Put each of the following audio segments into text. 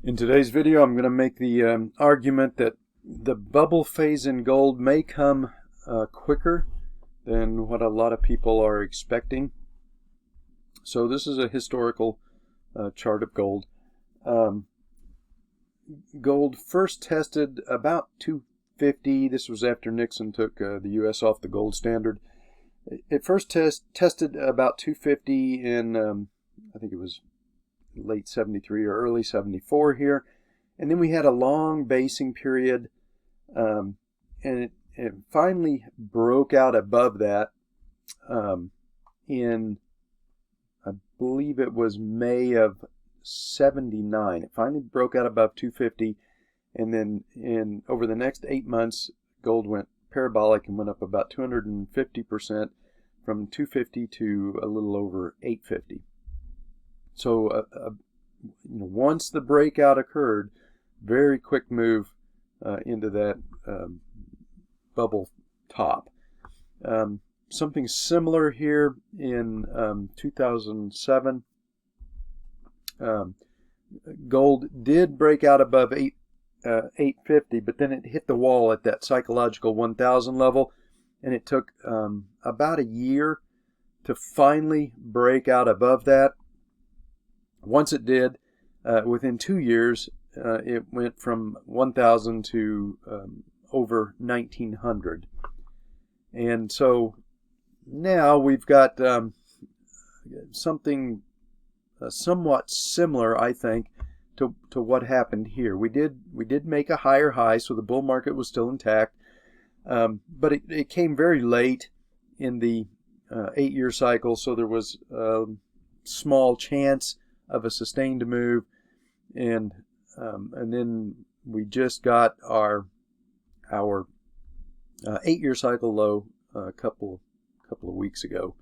In today's video, I'm going to make the argument that the bubble phase in gold may come quicker than what a lot of people are expecting. So this is a historical chart of gold. Gold first tested about 250. This was after Nixon took the U.S. off the gold standard. It first tested about 250 in, I think it was late 73 or early 74 here, and then we had a long basing period, and it finally broke out above that in, I believe it was May of 79. It finally broke out above 250, and then over the next 8 months gold went parabolic and went up about 250% from 250 to a little over 850. So once the breakout occurred, very quick move into that bubble top. Something similar here in 2007. Gold did break out above 850, but then it hit the wall at that psychological 1,000 level, and it took about a year to finally break out above that. Once it did, within 2 years, it went from 1,000 to over 1,900. And so now we've got something somewhat similar, I think, to what happened here. We did make a higher high, so the bull market was still intact, but it came very late in the 8-year cycle, so there was small chance of a sustained move, and then we just got our 8-year cycle low a couple of weeks ago.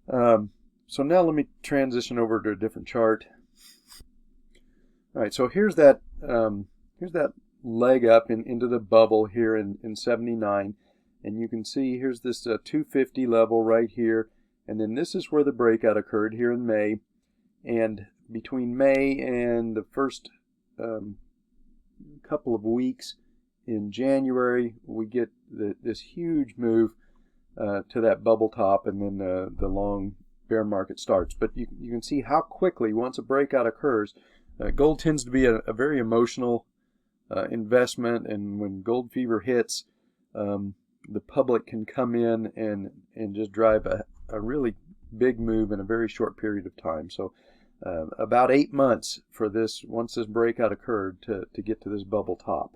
So now let me transition over to a different chart. All right, so here's that leg up into the bubble here in 79, and you can see here's this 250 level right here, and then this is where the breakout occurred here in May. And between May and the first couple of weeks in January, we get this huge move to that bubble top, and then the long bear market starts. But you can see how quickly, once a breakout occurs, gold tends to be a very emotional investment, and when gold fever hits, the public can come in and just drive a really big move in a very short period of time. So about 8 months for this, once this breakout occurred, to get to this bubble top.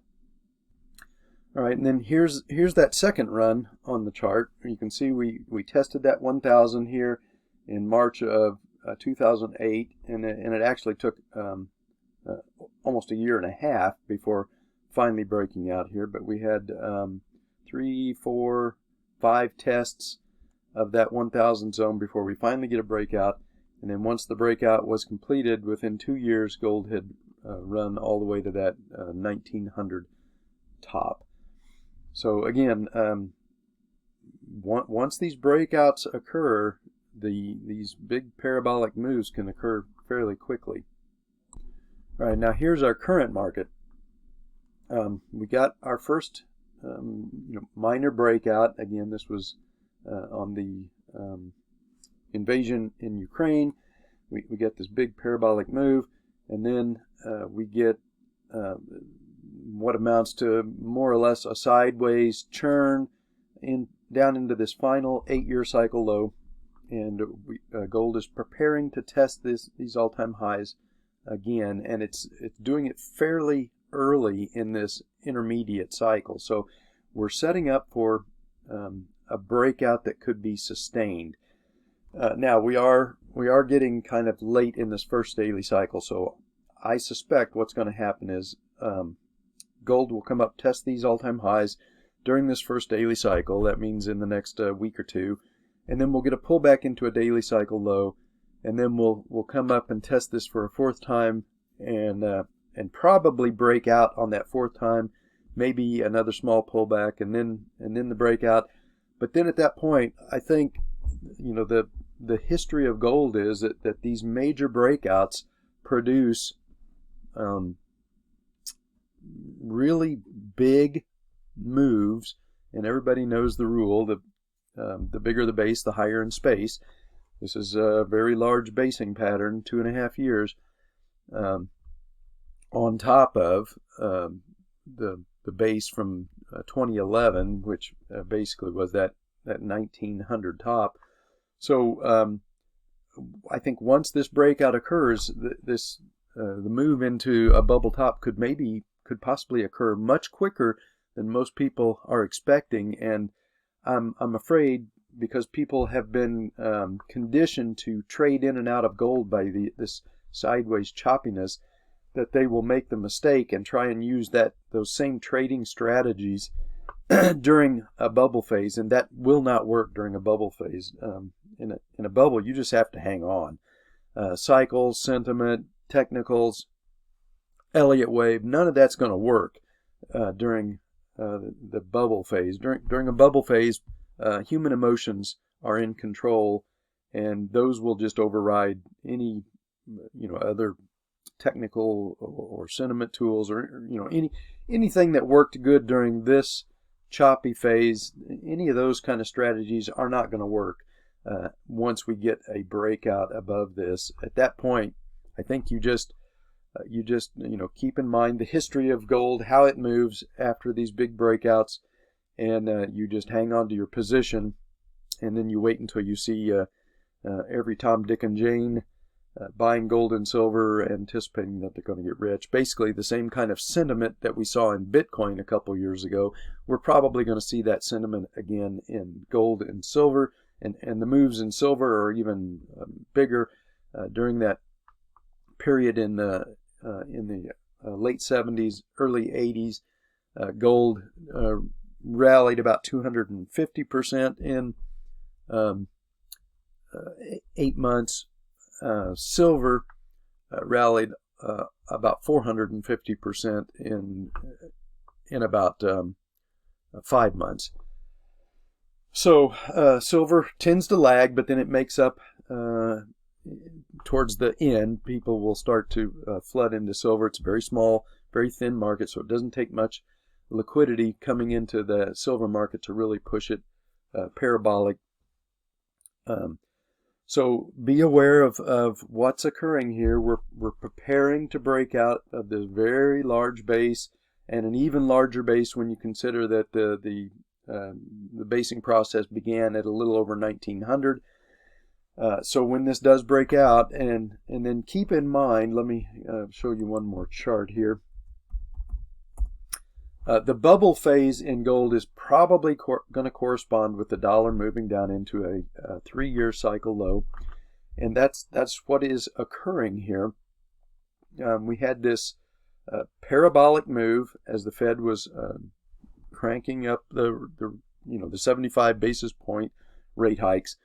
All right, and then here's that second run on the chart. You can see we tested that 1,000 here in March of 2008, and it actually took almost a year and a half before finally breaking out here. But we had 3, 4, 5 tests of that 1,000 zone before we finally get a breakout. And then once the breakout was completed, within 2 years, gold had run all the way to that 1,900 top. So again, once these breakouts occur, these big parabolic moves can occur fairly quickly. All right, now here's our current market. We got our first minor breakout. Again, this was on the invasion in Ukraine. We get this big parabolic move, and then we get what amounts to more or less a sideways churn down into this final 8-year cycle low, and gold is preparing to test these all-time highs again, and it's doing it fairly early in this intermediate cycle. So we're setting up for a breakout that could be sustained. Now we are getting kind of late in this first daily cycle, so I suspect what's going to happen is gold will come up, test these all-time highs during this first daily cycle. That means in the next week or two, and then we'll get a pullback into a daily cycle low, and then we'll come up and test this for a fourth time, and probably break out on that fourth time, maybe another small pullback, and then the breakout. But then at that point, I think the history of gold is that these major breakouts produce really big moves, and everybody knows the rule, the bigger the base, the higher in space. This is a very large basing pattern, 2.5 years, on top of the base from 2011, which basically was that 1900 top. So I think once this breakout occurs, the move into a bubble top could possibly occur much quicker than most people are expecting, and I'm afraid, because people have been conditioned to trade in and out of gold by this sideways choppiness, that they will make the mistake and try and use those same trading strategies during a bubble phase, and that will not work during a bubble phase. In a bubble, you just have to hang on. Cycles, sentiment, technicals, Elliott wave, none of that's going to work during the bubble phase. During a bubble phase, human emotions are in control, and those will just override any other technical or sentiment tools, or anything that worked good during this choppy phase. Any of those kind of strategies are not going to work once we get a breakout above this. At that point, I think you just keep in mind the history of gold, how it moves after these big breakouts, and you just hang on to your position, and then you wait until you see every Tom, Dick, and Jane buying gold and silver, anticipating that they're going to get rich. Basically the same kind of sentiment that we saw in Bitcoin a couple years ago. We're probably going to see that sentiment again in gold and silver, and the moves in silver are even bigger. During that period in the late 70s, early 80s, gold rallied about 250% in 8 months. Silver rallied about 450% in about 5 months. So silver tends to lag, but then it makes up towards the end. People will start to flood into silver. It's a very small, very thin market, so it doesn't take much liquidity coming into the silver market to really push it parabolic. So be aware of what's occurring here. We're preparing to break out of this very large base, and an even larger base when you consider that the basing process began at a little over 1900. So when this does break out, and then keep in mind, let me show you one more chart here. The bubble phase in gold is probably going to correspond with the dollar moving down into a 3-year cycle low, and that's what is occurring here. We had this parabolic move as the Fed was cranking up the 75 basis point rate hikes,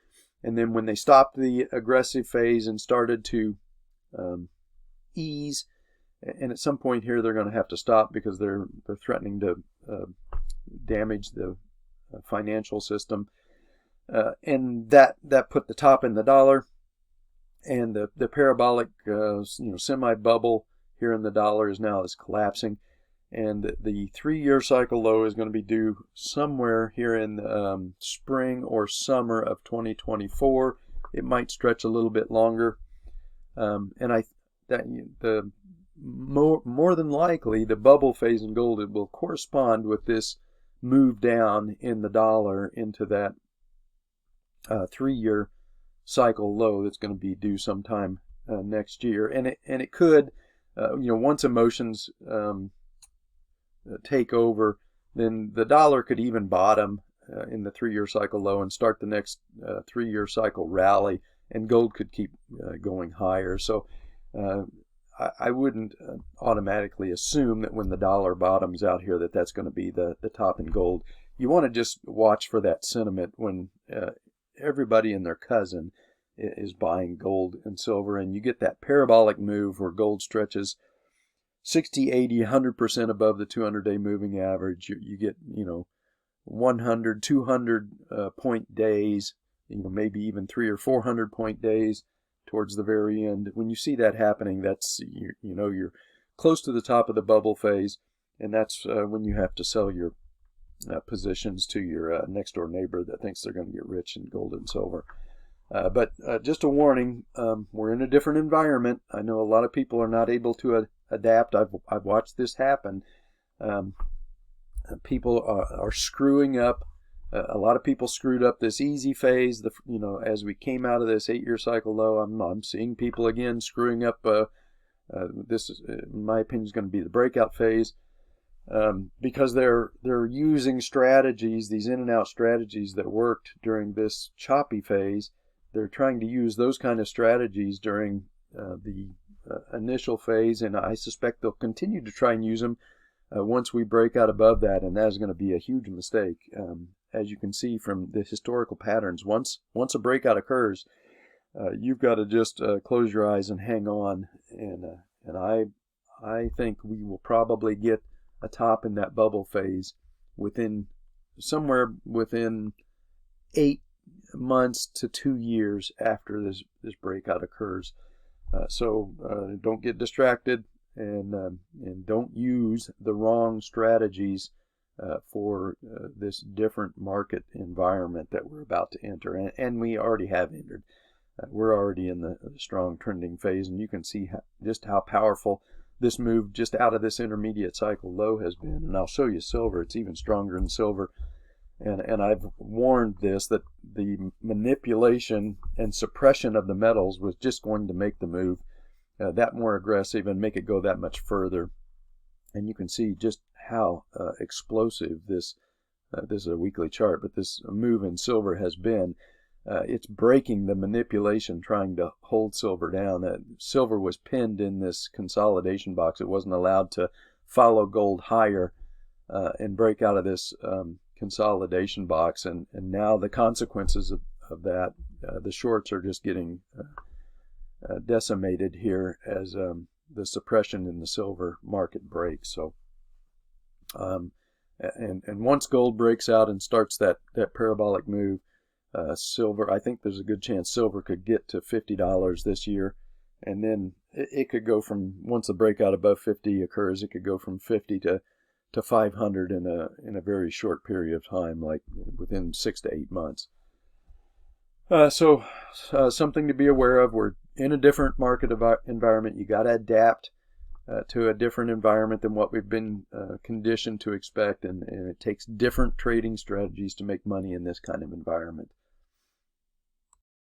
and then when they stopped the aggressive phase and started to ease. And at some point here, they're going to have to stop because they're threatening to damage the financial system, and that put the top in the dollar, and the parabolic semi bubble here in the dollar is collapsing, and the 3-year cycle low is going to be due somewhere here in spring or summer of 2024. It might stretch a little bit longer, and more than likely, the bubble phase in gold, it will correspond with this move down in the dollar into that 3-year cycle low that's going to be due sometime next year. And it could, once emotions take over, then the dollar could even bottom in the 3-year cycle low and start the next 3-year cycle rally, and gold could keep going higher. So I wouldn't automatically assume that when the dollar bottoms out here that's going to be the top in gold. You want to just watch for that sentiment when everybody and their cousin is buying gold and silver, and you get that parabolic move where gold stretches 60, 80, 100% above the 200-day moving average. You get 100, 200 point days, maybe even 300 or 400 point days towards the very end. When you see that happening, that's you're close to the top of the bubble phase, and that's when you have to sell your positions to your next door neighbor that thinks they're going to get rich in gold and silver. But just a warning, we're in a different environment. I know a lot of people are not able to adapt. I've watched this happen. People are screwing up. A lot of people screwed up this easy phase. As we came out of this 8-year cycle low, I'm seeing people again screwing up. This is, in my opinion, is going to be the breakout phase. Because they're using strategies, these in and out strategies that worked during this choppy phase. They're trying to use those kind of strategies during the initial phase, and I suspect they'll continue to try and use them once we break out above that, and that is going to be a huge mistake. As you can see from the historical patterns, once a breakout occurs, you've got to just close your eyes and hang on, and I think we will probably get a top in that bubble phase somewhere within 8 months to 2 years after this breakout occurs. So don't get distracted, and don't use the wrong strategies for this different market environment that we're about to enter, and we already have entered. We're already in the strong trending phase, and you can see just how powerful this move just out of this intermediate cycle low has been. And I'll show you silver. It's even stronger than silver. And I've warned this, that the manipulation and suppression of the metals was just going to make the move that more aggressive and make it go that much further. And you can see just how explosive this is a weekly chart, but this move in silver has been. It's breaking the manipulation trying to hold silver down. Silver was pinned in this consolidation box. It wasn't allowed to follow gold higher and break out of this consolidation box. And now the consequences of that, the shorts are just getting decimated here as the suppression in the silver market breaks. So, and once gold breaks out and starts that parabolic move, silver, I think there's a good chance silver could get to $50 this year, and then it could go from, once the breakout above 50 occurs, it could go from 50 to 500 in a very short period of time, like within 6 to 8 months. So something to be aware of. We're in a different market environment. You got to adapt to a different environment than what we've been conditioned to expect, and it takes different trading strategies to make money in this kind of environment.